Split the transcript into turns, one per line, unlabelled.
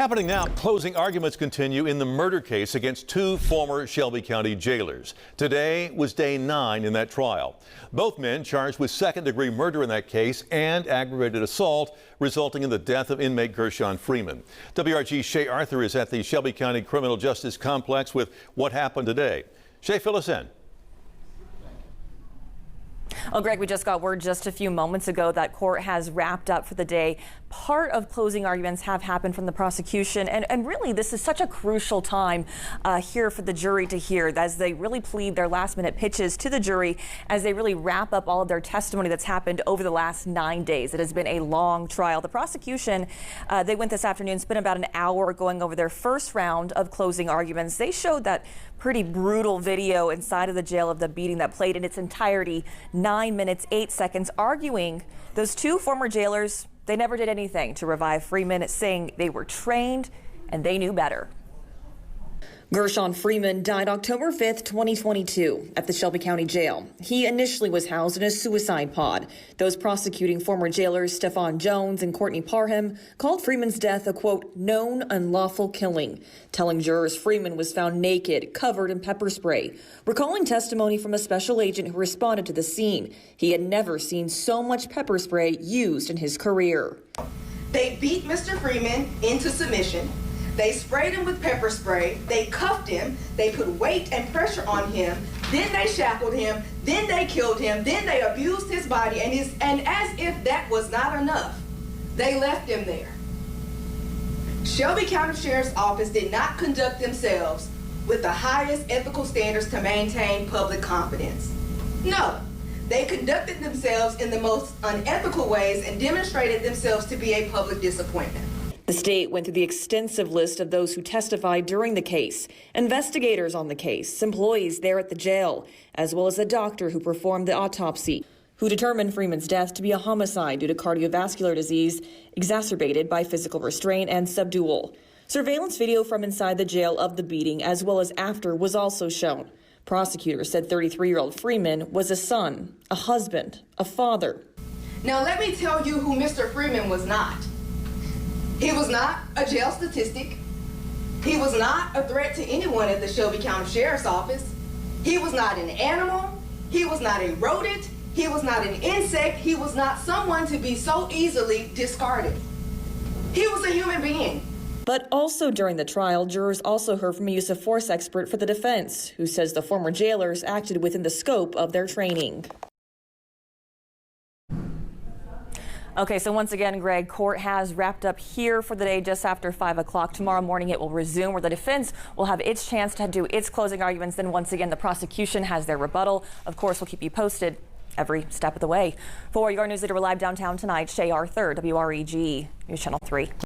Happening now, closing arguments continue in the murder case against two former Shelby County jailers. Today was day 9 in that trial. Both men charged with second-degree murder in that case and aggravated assault, resulting in the death of inmate Gershun Freeman. WREG Shay Arthur is at the Shelby County Criminal Justice Complex with what happened today. Shay, fill us in.
Well, Greg, we just got word just a few moments ago that court has wrapped up for the day. Part of closing arguments have happened from the prosecution, and really this is such a crucial time here for the jury to hear as they really plead their last-minute pitches to the jury as they really wrap up all of their testimony that's happened over the last 9 days. It has been a long trial. The prosecution, they went this afternoon, spent about an hour going over their first round of closing arguments. They showed that pretty brutal video inside of the jail of the beating that played in its entirety, 9 minutes, 8 seconds, arguing those two former jailers, they never did anything to revive Freeman, saying they were trained and they knew better. Gershun Freeman died October 5th, 2022 at the Shelby County Jail. He initially was housed in a suicide pod. Those prosecuting former jailers Stephon Jones and Courtney Parham called Freeman's death a, quote, known unlawful killing, telling jurors Freeman was found naked, covered in pepper spray. Recalling testimony from a special agent who responded to the scene, he had never seen so much pepper spray used in his career.
They beat Mr. Freeman into submission. They sprayed him with pepper spray, they cuffed him, they put weight and pressure on him, then they shackled him, then they killed him, then they abused his body, and as if that was not enough, they left him there. Shelby County Sheriff's Office did not conduct themselves with the highest ethical standards to maintain public confidence. No, they conducted themselves in the most unethical ways and demonstrated themselves to be a public disappointment.
The state went through the extensive list of those who testified during the case, investigators on the case, employees there at the jail, as well as the doctor who performed the autopsy, who determined Freeman's death to be a homicide due to cardiovascular disease exacerbated by physical restraint and subdual. Surveillance video from inside the jail of the beating as well as after was also shown. Prosecutors said 33-year-old Freeman was a son, a husband, a father.
Now let me tell you who Mr. Freeman was not. He was not a jail statistic. He was not a threat to anyone at the Shelby County Sheriff's Office. He was not an animal. He was not a rodent. He was not an insect. He was not someone to be so easily discarded. He was a human being.
But also during the trial, jurors also heard from a use of force expert for the defense, who says the former jailers acted within the scope of their training. Okay, so once again, Greg, court has wrapped up here for the day just after 5 o'clock. Tomorrow morning it will resume where the defense will have its chance to do its closing arguments. Then once again, the prosecution has their rebuttal. Of course, we'll keep you posted every step of the way. For your news leader, we're live downtown tonight. Shay Arthur, WREG News Channel 3.